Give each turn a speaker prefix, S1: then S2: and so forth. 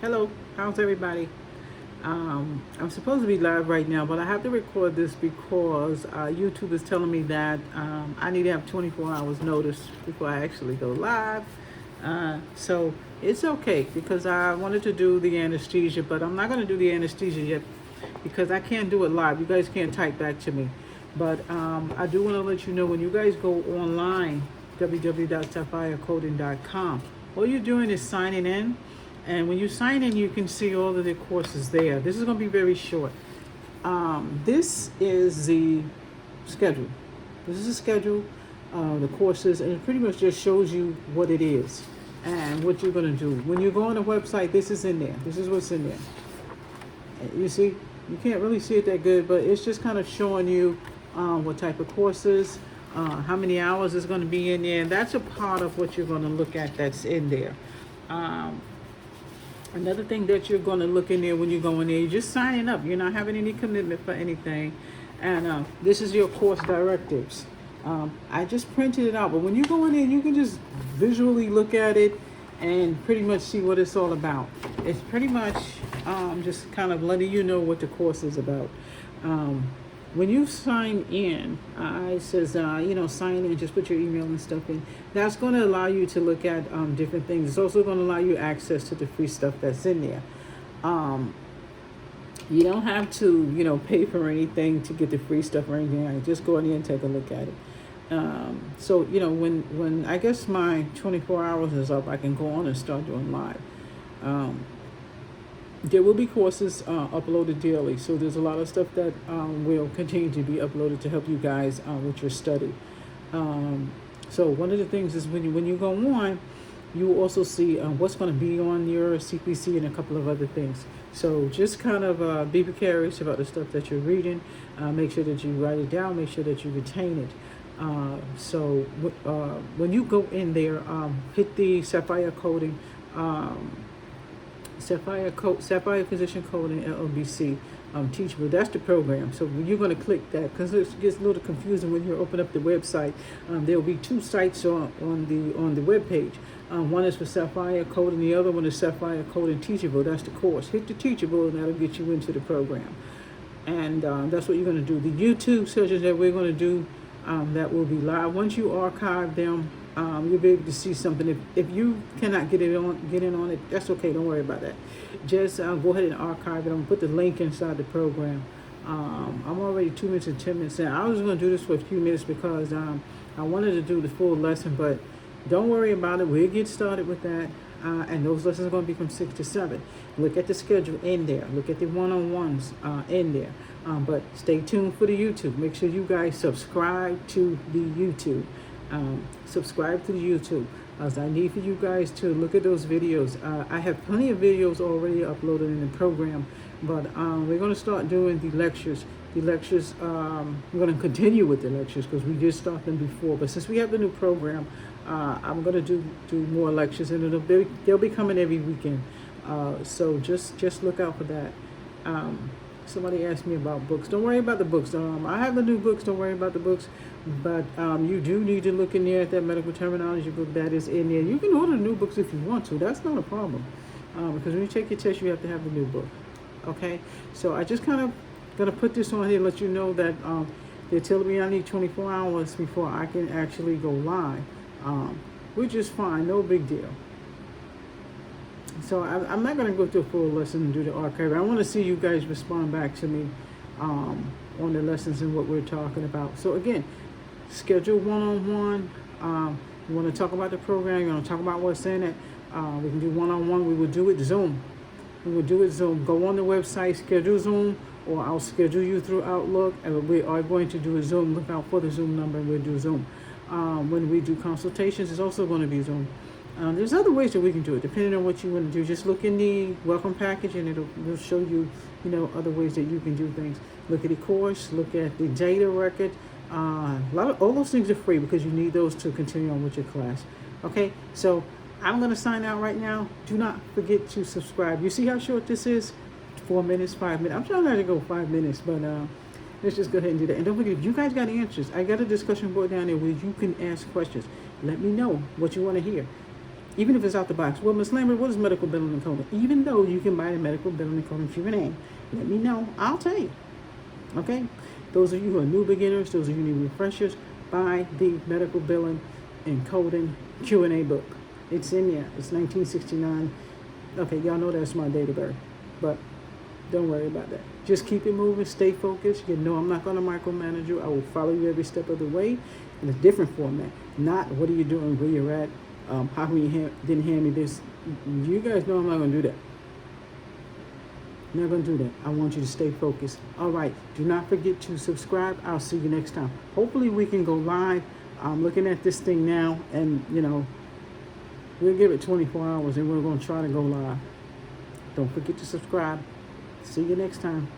S1: Hello, how's everybody? I'm supposed to be live right now, but I have to record this because YouTube is telling me that I need to have 24 hours notice before I actually go live. So it's okay because I wanted to do the anesthesia, but I'm not going to do the anesthesia yet because I can't do it live. You guys can't type back to me. But I do want to let you know when you guys go online, www.sapphirecoding.com, all you're doing is signing in. And when you sign in, you can see all of the courses there. This is going to be very short. This is the schedule. This is the schedule, the courses, and it pretty much just shows you what it is and what you're going to do. When you go on the website, this is in there. This is what's in there. You see, you can't really see it that good, but it's just kind of showing you what type of courses, how many hours is going to be in there. And that's a part of what you're going to look at that's in there. Another thing that you're going to look in there when you go in there, you're just signing up. You're not having any commitment for anything. And this is your course directives. I just printed it out, but when you go in there, you can just visually look at it and pretty much see what it's all about. It's pretty much just kind of letting you know what the course is about. When you sign in, it says, sign in, just put your email and stuff in. That's going to allow you to look at different things. It's also going to allow you access to the free stuff that's in there. You don't have to, pay for anything to get the free stuff or anything. Just go in there and take a look at it. So, when I guess my 24 hours is up, I can go on and start doing live. There will be courses uploaded daily, so there's a lot of stuff that will continue to be uploaded to help you guys with your study. So one of the things is when you go on, you will also see what's going to be on your CPC and a couple of other things. So just kind of be precarious about the stuff that you're reading. Make sure that you write it down. Make sure that you retain it. So when you go in there, hit the Sapphire coding. Sapphire Physician Coding LLBC Teachable. That's the program. So you're going to click that because it gets a little confusing when you open up the website. There will be two sites on the web page. One is for Sapphire Coding, the other one is Sapphire Coding Teachable. That's the course. Hit the Teachable, and that'll get you into the program. And that's what you're going to do. The YouTube sessions that we're going to do that will be live. Once you archive them, you'll be able to see something. If you cannot get in on it, that's okay. Don't worry about that. Just go ahead and archive it. I'm gonna put the link inside the program. I'm already 2 minutes and 10 minutes in. I was gonna do this for a few minutes because I wanted to do the full lesson, but don't worry about it. We'll get started with that. And those lessons are going to be from 6 to 7. Look at the schedule in there. Look at the one-on-ones in there. But stay tuned for the YouTube. Make sure you guys subscribe to the YouTube. Subscribe to the YouTube. As I need for you guys to look at those videos. I have plenty of videos already uploaded in the program, but we're going to start doing the lectures. The lectures, we're going to continue with the lectures because we did start them before. But since we have the new program, I'm going to do more lectures, and they'll be coming every weekend. So just look out for that. Somebody asked me about books. Don't worry about the books. I have the new books. Don't worry about the books. But you do need to look in there at that medical terminology book that is in there. You can order new books if you want to. That's not a problem. Because when you take your test, you have to have the new book. Okay? So I just kind of going to put this on here and let you know that they're telling me I need 24 hours before I can actually go live. Which is fine. No big deal. So I'm not going to go through a full lesson and do the archive. I want to see you guys respond back to me on the lessons and what we're talking about. So again, schedule one-on-one. You want to talk about the program. You want to talk about what's in it. We can do one-on-one. We will do it Zoom. We will do it Zoom. Go on the website, schedule Zoom, or I'll schedule you through Outlook. And we are going to do a Zoom. Look out for the Zoom number, and we'll do Zoom. When we do consultations, it's also going to be Zoom. There's other ways that we can do it, depending on what you want to do. Just look in the welcome package, and it'll show you, other ways that you can do things. Look at the course, look at the data record. All those things are free because you need those to continue on with your class. Okay, so I'm going to sign out right now. Do not forget to subscribe. You see how short this is? 4 minutes, 5 minutes. I'm trying not to go 5 minutes, but let's just go ahead and do that. And don't forget, if you guys got answers, I got a discussion board down there where you can ask questions. Let me know what you want to hear. Even if it's out the box. Well, Ms. Lambert, what is medical billing and coding? Even though you can buy the medical billing and coding Q&A, let me know. I'll tell you. Okay? Those of you who are new beginners, those of you who need refreshers, buy the medical billing and coding Q&A book. It's in there. It's 1969. Okay, y'all know that's my date of birth. But don't worry about that. Just keep it moving. Stay focused. You know I'm not going to micromanage you. I will follow you every step of the way in a different format. Not what are you doing, where you're at, how come you didn't hand me this. You guys know I'm not going to do that. I'm not going to do that. I want you to stay focused. All right. Do not forget to subscribe. I'll see you next time. Hopefully we can go live. I'm looking at this thing now, and, you know, we'll give it 24 hours, and we're going to try to go live. Don't forget to subscribe. See you next time.